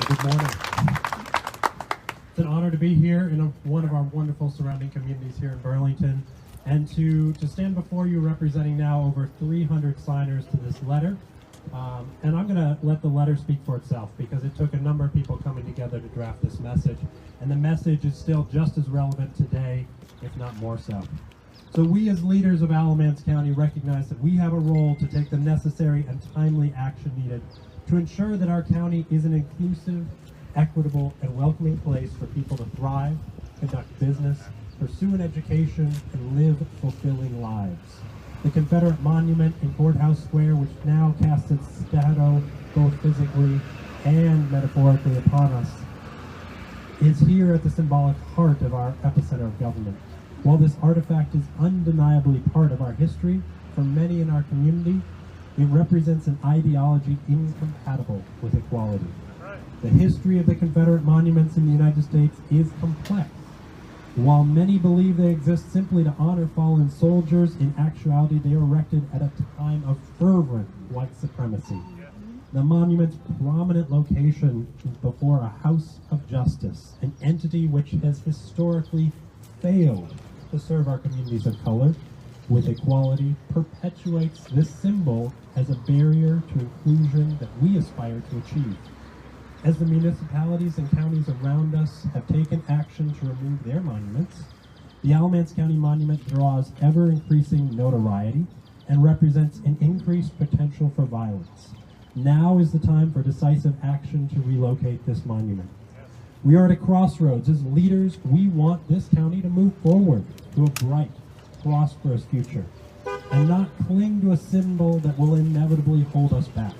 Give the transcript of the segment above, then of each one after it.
Good morning. It's an honor to be here in one of our wonderful surrounding communities here in Burlington, and to stand before you representing now over 300 signers to this letter. And I'm going to let the letter speak for itself, because it took a number of people coming together to draft this message, and the message is still just as relevant today, if not more so. So we as leaders of Alamance County recognize that we have a role to take the necessary and timely action needed to ensure that our county is an inclusive, equitable, and welcoming place for people to thrive, conduct business, pursue an education, and live fulfilling lives. The Confederate Monument in Courthouse Square, which now casts its shadow both physically and metaphorically upon us, is here at the symbolic heart of our epicenter of government. While this artifact is undeniably part of our history, for many in our community, it represents an ideology incompatible with equality. The history of the Confederate monuments in the United States is complex. While many believe they exist simply to honor fallen soldiers, in actuality they were erected at a time of fervent white supremacy. The monument's prominent location before a house of justice, an entity which has historically failed to serve our communities of color with equality, perpetuates this symbol as a barrier to inclusion that we aspire to achieve. As the municipalities and counties around us have taken action to remove their monuments, the Alamance County Monument draws ever-increasing notoriety and represents an increased potential for violence. Now is the time for decisive action to relocate this monument. We are at a crossroads. As leaders, we want this county to move forward to a bright, prosperous future, and not cling to a symbol that will inevitably hold us back.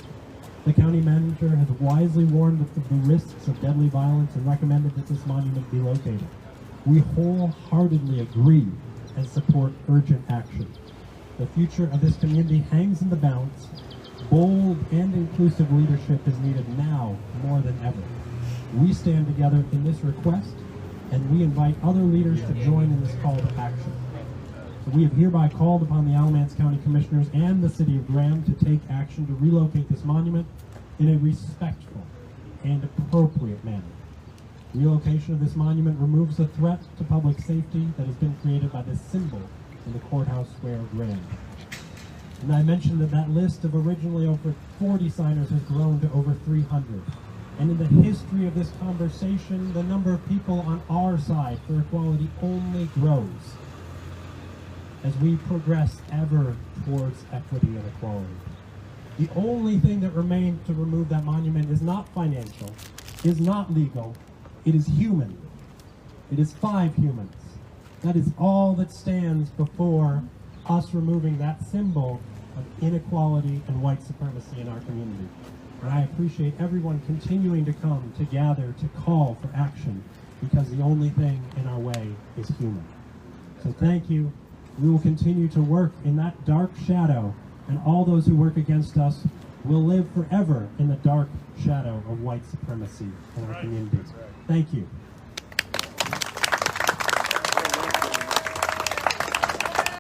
The county manager has wisely warned of the risks of deadly violence and recommended that this monument be located. We wholeheartedly agree and support urgent action. The future of this community hangs in the balance. Bold and inclusive leadership is needed now more than ever. We stand together in this request, and we invite other leaders to join in this call to action. So we have hereby called upon the Alamance County Commissioners and the City of Graham to take action to relocate this monument in a respectful and appropriate manner. Relocation of this monument removes the threat to public safety that has been created by this symbol in the Courthouse Square of Graham. And I mentioned that that list of originally over 40 signers has grown to over 300. And in the history of this conversation, the number of people on our side for equality only grows as we progress ever towards equity and equality. The only thing that remains to remove that monument is not financial, is not legal, it is human. It is 5 humans. That is all that stands before us removing that symbol of inequality and white supremacy in our community. And I appreciate everyone continuing to come to gather to call for action, because the only thing in our way is human. So thank you. We will continue to work in that dark shadow, and all those who work against us will live forever in the dark shadow of white supremacy in our community. Thank you.